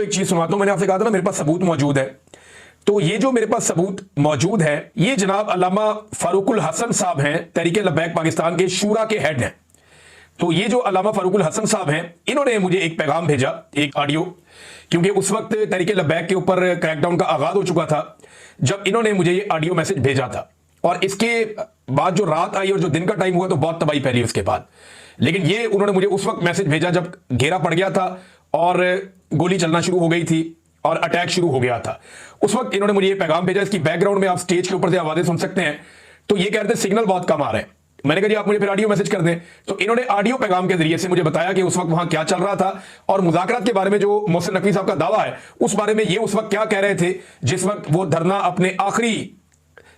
एक चीज सुनाता हूं, मैंने आपसे कहा था ना मेरे पास सबूत मौजूद है। तो ये जो मेरे पास सबूत मौजूद है, ये जनाब अल्लामा फारूकुल हसन साहब हैं, तहरीके लब्बैक पाकिस्तान के शूरा के हेड हैं। तो ये जो अल्लामा फारूकुल हसन साहब हैं, इन्होंने मुझे एक पैगाम भेजा, एक ऑडियो, क्योंकि उस वक्त तहरीके लब्बैक के ऊपर क्रैकडाउन का आगाज हो चुका था जब इन्होंने मुझे ये ऑडियो मैसेज भेजा था। और इसके बाद जो रात आई और जो दिन का टाइम हुआ तो बहुत तबाही फैली उसके बाद। लेकिन ये उन्होंने मुझे उस वक्त मैसेज भेजा जब घेरा पड़ गया था और गोली चलना शुरू हो गई थी और अटैक शुरू हो गया था। उस वक्त इन्होंने मुझे ये पैगाम भेजा। इसकी बैकग्राउंड में आप स्टेज के ऊपर से आवाजें सुन सकते हैं। तो ये कह रहे थे सिग्नल बहुत कम आ रहा है। मैंने कहा जी आप मुझे फिर ऑडियो मैसेज कर दें। तो इन्होंने ऑडियो पैगाम के जरिए से मुझे बताया कि उस वक्त वहां क्या चल रहा था और मुज़ाकरात के बारे में जो मोहसिन नकवी साहब का दावा है उस बारे में ये उस वक्त क्या कह रहे थे जिस वक्त वो धरना अपने आखिरी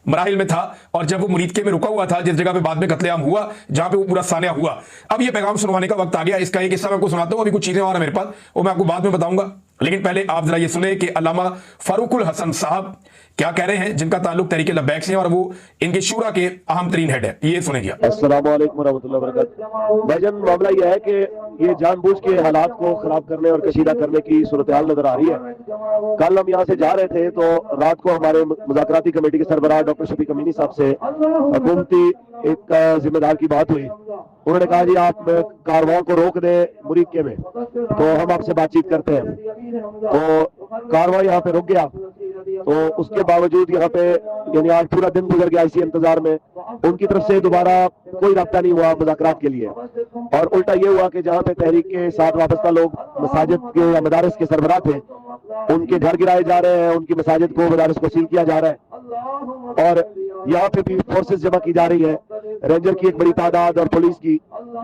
मराहिल में था और जब वो मुरीदके में रुका हुआ था, जिस जगह पे बाद में कत्लेआम हुआ, जहां पे वो पूरा सानिया हुआ। अब ये पैगाम सुनवाने का वक्त आ गया। इसका एक हिस्सा मैं आपको सुनाता हूं। अभी कुछ चीजें और है मेरे पास, वो मैं आपको बाद में बताऊंगा। लेकिन पहले आप जरा ये सुने कि अल्लामा फारूकुल हसन साहब क्या कह रहे हैं, जिनका ताल्लुक तहरीके लब्बैक से है और वो इनके शूरा के अहम तरीन हेड है। ये सुनेंगे। अस्सलाम वालेकुम रहमतुल्लाहि व बरकातहू। भाईजान मामला यह है कि ये जानबूझ के हालात को खराब करने और कशीदा करने की सूरत हाल नजर आ रही है। कल हम यहाँ से जा रहे थे तो रात को हमारे मुज़ाकराती कमेटी के सरबराह डॉक्टर शफीक अमीनी साहब से हुकूमती एक जिम्मेदार की बात हुई। उन्होंने कहा जी आप कारवां को रोक दें मुरीदके में, तो हम आपसे बातचीत करते हैं। तो कारवां यहाँ पे रुक गया। तो उसके बावजूद यहाँ पे यानी आज पूरा दिन गुजर गया इसी इंतजार में। उनकी तरफ से दोबारा कोई राब्ता नहीं हुआ मुज़ाकरात के लिए। और उल्टा ये हुआ कि जहाँ पे तहरीक के साथ वाबस्ता लोग मसाजिद के या मदारस के सरबराह थे, उनके घर गिराए जा रहे हैं, उनकी मसाजिद को मदारस को सील किया जा रहा है। और यहाँ पे भी फोर्सेस जमा की जा रही है, रेंजर की एक बड़ी तादाद और पुलिस की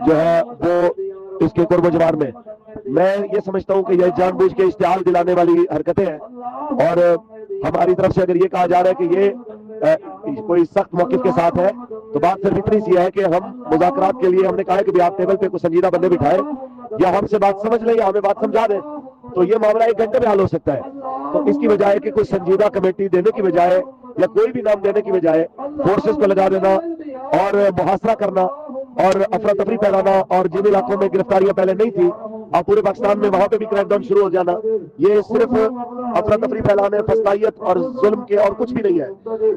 जो है वो इसके कुर्ब जवार में। मैं ये समझता हूँ कि यह जानबूझ के इश्तिहाल दिलाने वाली हरकतें हैं। और हमारी तरफ से अगर ये कहा जा रहा है कि ये कोई सख्त मौक़िफ़ के साथ है, तो बात सिर्फ इतनी सी है कि हम मुज़ाकरात के लिए हमने कहा है कि भी आप टेबल पे कुछ संजीदा बंदे बिठाए या हमसे बात समझ लें या हमें बात समझा दें, तो ये मामला 1 घंटे में हल हो सकता है। तो इसकी बजाय कि कोई संजीदा कमेटी देने की बजाय या कोई भी नाम देने की बजाय फोर्सेस को लगा देना और मुहासरा करना और अफरा तफरी फैलाना, और जिन इलाकों में गिरफ्तारियां पहले नहीं थी अब पूरे पाकिस्तान में वहां पे भी क्रैकडाउन शुरू हो जाना, ये सिर्फ अफरा तफरी फैलाने, फसाइयत और जुल्म के और कुछ भी नहीं है।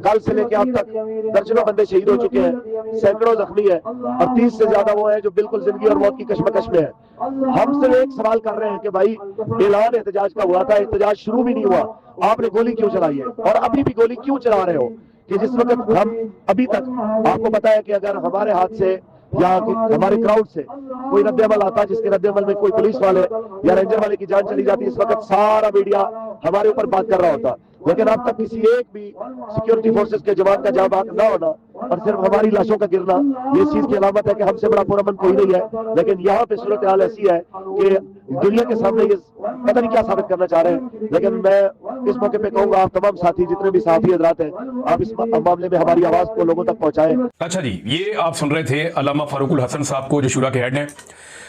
कल से लेकर अब तक दर्जनों बंदे शहीद हो चुके हैं, सैकड़ों जख्मी है और 30 से ज्यादा वो है जो बिल्कुल जिंदगी और मौत की कश्मकश में है। हम सिर्फ एक सवाल कर रहे हैं कि भाई ऐलान एहतजाज का हुआ था, एहतजाज शुरू भी नहीं हुआ, आपने गोली क्यों चलाई है और अभी भी गोली क्यों चला रहे हो? कि जिस वक्त हम अभी तक आपको पता है कि अगर हमारे हाथ से या हमारे क्राउड से कोई रद्द-ए-अमल आता जिसके रद्द-ए-अमल में कोई पुलिस वाले या रेंजर वाले की जान चली जाती, इस वक्त सारा मीडिया हमारे ऊपर बात कर रहा होता। लेकिन अब तक किसी एक भी सिक्योरिटी फोर्सेस के जवान का जाँ बाग ना होना और सिर्फ हमारी लाशों का गिरना, ये चीज की अलामत है कि हमसे बड़ा पुरअमन कोई नहीं है। लेकिन यहाँ पे सूरत हाल ऐसी है कि दुनिया के सामने ये पता नहीं क्या साबित करना चाह रहे हैं। लेकिन मैं इस मौके पे कहूंगा आप तमाम साथी, जितने भी साथी हजरात हैं, आप इस मामले में हमारी आवाज को लोगों तक पहुंचाएं। अच्छा जी, ये आप सुन रहे थे अल्लामा फारूकुल हसन साहब को, जो शूरा के हेड हैं,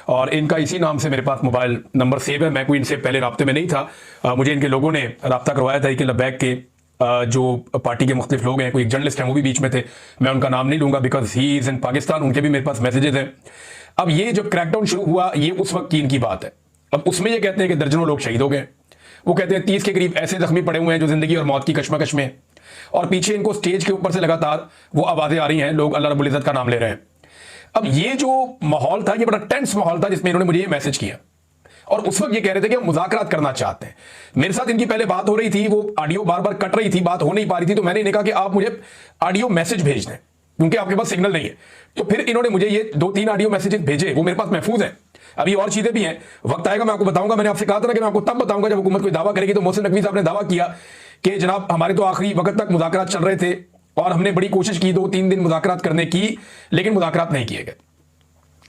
और इनका इसी नाम से मेरे पास मोबाइल नंबर सेव है। मैं कोई इनसे पहले राब्ते में नहीं था। मुझे इनके लोगों ने राब्ता करवाया था कि लब्बैक के जो पार्टी के मुख्तलिफ लोग हैं, कोई एक जर्नलिस्ट हैं वो भी बीच में थे, मैं उनका नाम नहीं लूंगा because he is in Pakistan, उनके भी मेरे पास मैसेजेस हैं। अब ये जब क्रैकडाउन शुरू हुआ ये उस वक्त की इनकी बात है। अब उसमें ये कहते हैं कि दर्जनों लोग शहीद हो गए। वो कहते हैं 30 के करीब ऐसे जख्मी पड़े हुए हैं जो जिंदगी और मौत की कश्मकश में, और पीछे इनको स्टेज के ऊपर से लगातार वो आवाजें आ रही हैं, लोग अल्लाह रब्बुल इज्जत का नाम ले रहे हैं। अब ये जो माहौल था ये बड़ा टेंस माहौल था जिसमें इन्होंने मुझे ये मैसेज किया और उस वक्त ये कह रहे थे कि हम मुज़ाकरात करना चाहते हैं। मेरे साथ इनकी पहले बात हो रही थी, वो ऑडियो बार बार कट रही थी, बात हो नहीं पा रही थी। तो मैंने इन्हें कहा कि आप मुझे ऑडियो मैसेज भेज दें क्योंकि आपके पास सिग्नल नहीं है। तो फिर इन्होंने मुझे ये 2-3 ऑडियो मैसेजेस भेजे, वो मेरे पास महफूज हैं। अभी और चीजें भी हैं, वक्त आएगा मैं आपको बताऊंगा। मैंने आपसे कहा था ना कि मैं आपको तब बताऊंगा जब हुकूमत कोई दावा करेगी। तो मोहसिन नकवी साहब ने दावा किया कि जनाब हमारे तो आखिरी वक्त तक मुज़ाकरात चल रहे थे और हमने बड़ी कोशिश की 2-3 दिन मुज़ाकरात करने की, लेकिन मुज़ाकरात नहीं किए गए।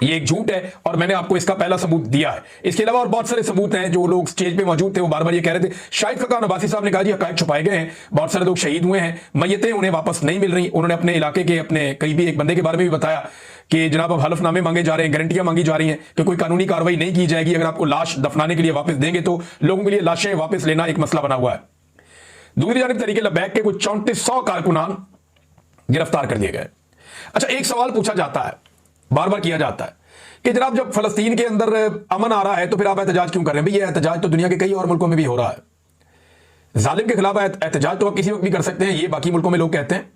ये एक झूठ है और मैंने आपको इसका पहला सबूत दिया है। इसके अलावा और बहुत सारे सबूत हैं। जो लोग स्टेज पे मौजूद थे वो बार बार ये कह रहे थे, शाहिद खकान अब्बासी साहब ने कहा जी हकायक छुपाए गए हैं, बहुत सारे लोग शहीद हुए हैं, मयतें उन्हें वापस नहीं मिल रही। उन्होंने अपने इलाके के अपने करीबी एक बंदे के बारे में भी बताया कि जनाब अब हलफनामे मांगे जा रहे हैं, गारंटियां मांगी जा रही हैं कि कोई कानूनी कार्रवाई नहीं की जाएगी, अगर आपको लाश दफनाने के लिए वापस देंगे तो लोगों के लिए लाशें वापस लेना एक मसला बना हुआ है। दूसरी जानिब तहरीके लब्बैक के कुछ 3400 कारकुनान गिरफ्तार कर दिए गए। अच्छा, एक सवाल पूछा जाता है, बार बार किया जाता है कि जनाब जब फलस्तीन के अंदर अमन आ रहा है तो फिर आप एहतजाज क्यों कर रहे हैं? भाई ये एहतजाज तो दुनिया के कई और मुल्कों में भी हो रहा है। जालिम के खिलाफ एहतजाज तो आप किसी वक्त भी कर सकते हैं, ये बाकी मुल्कों में लोग कहते हैं।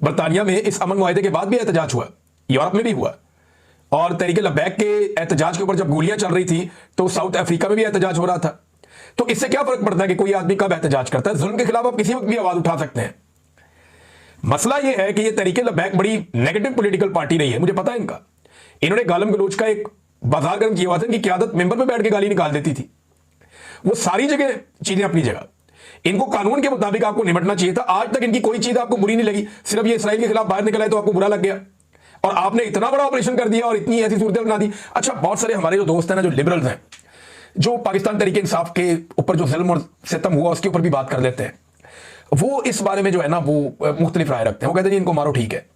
बरतानिया में इस अमन मुआहदे के बाद भी एहतजाज हुआ, यूरोप में भी हुआ, और तहरीक लब्बैक के एहतजाज के ऊपर जब गोलियां चल रही थी तो साउथ अफ्रीका में भी एहतजाज हो रहा था। तो इससे क्या फर्क पड़ता है कि कोई आदमी कब एहतजाज करता है? जुल्म के खिलाफ आप किसी वक्त भी आवाज उठा सकते हैं। मसला यह है कि ये तहरीक लब्बैक बड़ी नेगेटिव पॉलिटिकल पार्टी रही है, मुझे पता है इनका। इन्होंने गालिम गलोच का एक बाजार गर्म किया हुआ था, इनकी क़यादत मेंबर पे बैठ के गाली निकाल देती थी। वो सारी जगह चीजें अपनी जगह, इनको कानून के मुताबिक आपको निपटना चाहिए था। आज तक इनकी कोई चीज आपको बुरी नहीं लगी, सिर्फ ये इसराइल के खिलाफ बाहर निकला है तो आपको बुरा लग गया, और आपने इतना बड़ा ऑपरेशन कर दिया और इतनी ऐसी सूरत बना दी। अच्छा, बहुत सारे हमारे जो दोस्त हैं ना, जो लिबरल्स हैं, जो पाकिस्तान तहरीक इंसाफ के ऊपर जो जुल्म और सितम हुआ उसके ऊपर भी बात कर लेते हैं, वो इस बारे में जो है ना वो मुख्तलिफ राय रखते हैं। वो कहते हैं जी इनको मारो, ठीक है,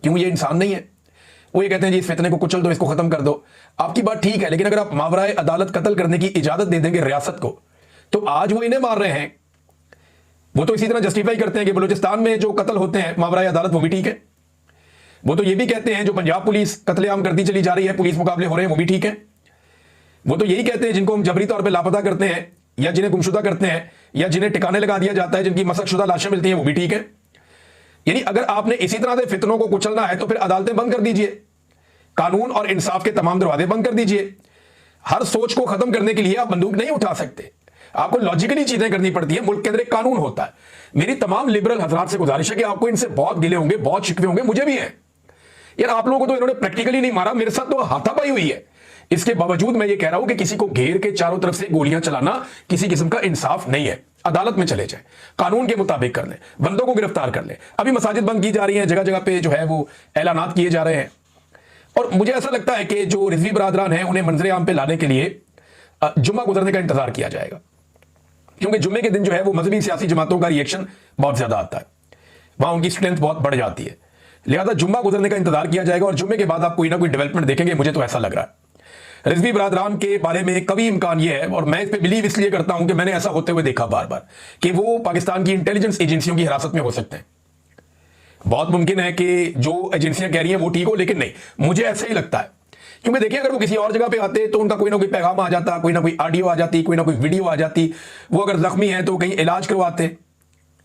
क्यों, ये इंसान नहीं है। वो ये कहते हैं जी इस फितने को कुचल दो, इसको खत्म कर दो। आपकी बात ठीक है, लेकिन अगर आप मावराए अदालत कत्ल करने की इजाजत दे देंगे रियासत को, तो आज वो इन्हें मार रहे हैं। वो तो इसी तरह जस्टिफाई करते हैं कि बलूचिस्तान में जो कत्ल होते हैं मावराए अदालत वो भी ठीक है। वो तो ये भी कहते हैं जो पंजाब पुलिस कत्लेआम करती चली जा रही है, पुलिस मुकाबले हो रहे हैं, वो भी ठीक है। वो तो यही कहते हैं जिनको हम जबरी तौर पे लापता करते हैं या जिन्हें गुमशुदा करते हैं या जिन्हें ठिकाने लगा दिया जाता है, जिनकी मसकशुदा लाशें मिलती हैं, वो भी ठीक है। यानी अगर आपने इसी तरह से फितनों को कुचलना है तो फिर अदालतें बंद कर दीजिए, कानून और इंसाफ के तमाम दरवाजे बंद कर दीजिए। हर सोच को खत्म करने के लिए आप बंदूक नहीं उठा सकते, आपको लॉजिकली चीजें करनी पड़ती है। मुल्क के अंदर एक कानून होता है। मेरी तमाम लिबरल हजरात से गुजारिश है कि आपको इनसे बहुत गिले होंगे, बहुत शिकवे होंगे, मुझे भी है यार। आप लोगों को तो इन्होंने प्रैक्टिकली नहीं मारा, मेरे साथ तो हाथापाई हुई है। इसके बावजूद मैं ये कह रहा हूं कि किसी को घेर के चारों तरफ से गोलियां चलाना किसी किस्म का इंसाफ नहीं है। अदालत में चले जाए, कानून के मुताबिक कर ले, बंदों को गिरफ्तार कर ले। अभी मसाजिद बंद की जा रही हैं, जगह जगह पे जो है वो ऐलानात किए जा रहे हैं, और मुझे ऐसा लगता है कि जो रिजवी बरादरान हैं उन्हें मंजरे आम पे लाने के लिए जुम्मा गुजरने का इंतजार किया जाएगा, क्योंकि जुम्मे के दिन जो है वो मजहबी सियासी जमातों का रिएक्शन बहुत ज्यादा आता है, वहां उनकी स्ट्रेंथ बहुत बढ़ जाती है। लिहाजा जुम्मा गुजरने का इंतजार किया जाएगा और जुम्मे के बाद आप कोई ना कोई डेवलपमेंट देखेंगे, मुझे तो ऐसा लग रहा है। रिजवी बरादरान के बारे में कभी इम्कान यह है, और मैं इस पर बिलीव इसलिए करता हूं कि मैंने ऐसा होते हुए देखा बार बार, कि वो पाकिस्तान की इंटेलिजेंस एजेंसियों की हिरासत में हो सकते हैं। बहुत मुमकिन है कि जो एजेंसियां कह रही हैं वो ठीक हो, लेकिन नहीं, मुझे ऐसा ही लगता है। क्योंकि देखिए, अगर वो किसी और जगह पे आते तो उनका कोई ना कोई पैगाम आ जाता, कोई ना कोई ऑडियो आ जाती, कोई ना कोई वीडियो आ जाती। वो अगर जख्मी है तो कहीं इलाज करवाते,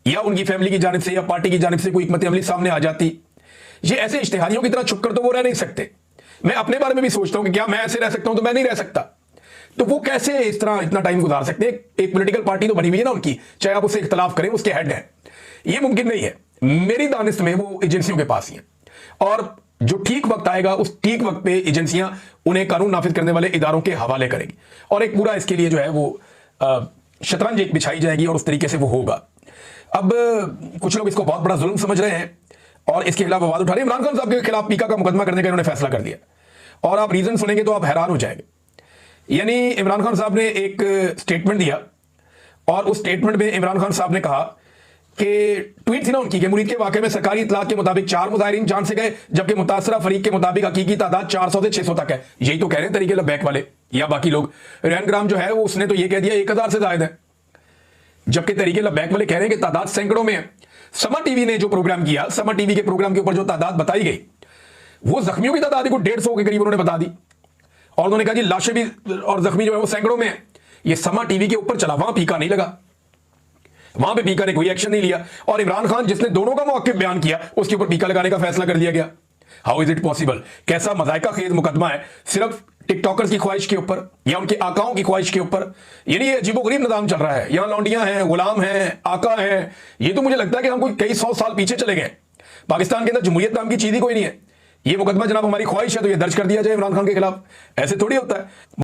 या उनकी फैमिली की जानिब से या पार्टी की जानिब से कोई हिकमत अमली सामने आ जाती। ये ऐसे इश्तिहारियों की तरह छुप कर तो वो रह नहीं सकते। मैं अपने बारे में भी सोचता हूं कि क्या मैं ऐसे रह सकता हूं, तो मैं नहीं रह सकता। तो वो कैसे इस तरह इतना टाइम गुजार सकते हैं? एक पॉलिटिकल पार्टी तो बनी हुई है ना उनकी, चाहे आप उससे इख्तलाफ करें, उसके हेड है। ये मुमकिन नहीं है मेरी दानिश में, वो एजेंसियों के पास ही है। और जो ठीक वक्त आएगा उस ठीक वक्त पे एजेंसियां उन्हें कानून नाफिज करने वाले इदारों के हवाले करेगी, और एक पूरा इसके लिए जो है वो शतरंज एक बिछाई जाएगी, और उस तरीके से वो होगा। अब कुछ लोग इसको बहुत बड़ा जुल्म समझ रहे हैं और इसके खिलाफ आवाज उठा रहे हैं। इमरान खान साहब के खिलाफ पीका का मुकदमा करने का इन्होंने फैसला कर दिया, और आप रीजन सुनेंगे तो आप हैरान हो जाएंगे। यानी इमरान खान साहब ने एक स्टेटमेंट दिया, और उस स्टेटमेंट में इमरान खान साहब ने कहा कि ट्वीट थी ना उनकी, कि मुरीद के वाकये में सरकारी इतलात के मुताबिक 4 मुजाहिरीन जान से गए, जबकि मुतासरा फरीक के मुताबिक हकीकी तादाद 400 से 600 तक है। यही तो कह रहे हैं तरीके लब्बैक वाले या बाकी लोग। रेहान ग्राम जो है वो उसने तो ये कह दिया 1000 से ज्यादा है, जबकि तरीके लब्बैक वाले कह रहे हैं कि तादाद सैकड़ों में है। समा टीवी ने जो प्रोग्राम किया, समा टीवी के प्रोग्राम के ऊपर जो तादाद बताई गई, वो जख्मियों की तादाद को 150 के करीब उन्होंने बता दी, और उन्होंने कहा जी लाशें भी और जख्मी जो है वो सैकड़ों में है। ये समा टीवी के ऊपर चला, वहां पीका नहीं लगा, वहां पे पीका ने कोई एक्शन नहीं लिया, और इमरान खान जिसने दोनों का मौक़िफ़ बयान किया उसके ऊपर पीका लगाने का फैसला कर दिया गया। How is it possible? कैसा मज़ाइका खेज मुकदमा है, सिर्फ टिकटॉकर्स की ख्वाहिश के ऊपर या उनके आकाओं की ख्वाहिश के ऊपर। यानी ये अजीबोगरीब निज़ाम चल रहा है, यहां लौंडियां हैं, गुलाम हैं, आका हैं। ये तो मुझे लगता है कि हम कोई कई 100 साल पीछे चले गए। पाकिस्तान के अंदर जमहूरियत नाम की चीज ही कोई नहीं है। ये मुकदमा जनाब हमारी ख्वाहिश है तो ये दर्ज कर दिया जाए इमरान खान के खिलाफ, ऐसे थोड़ी होता है।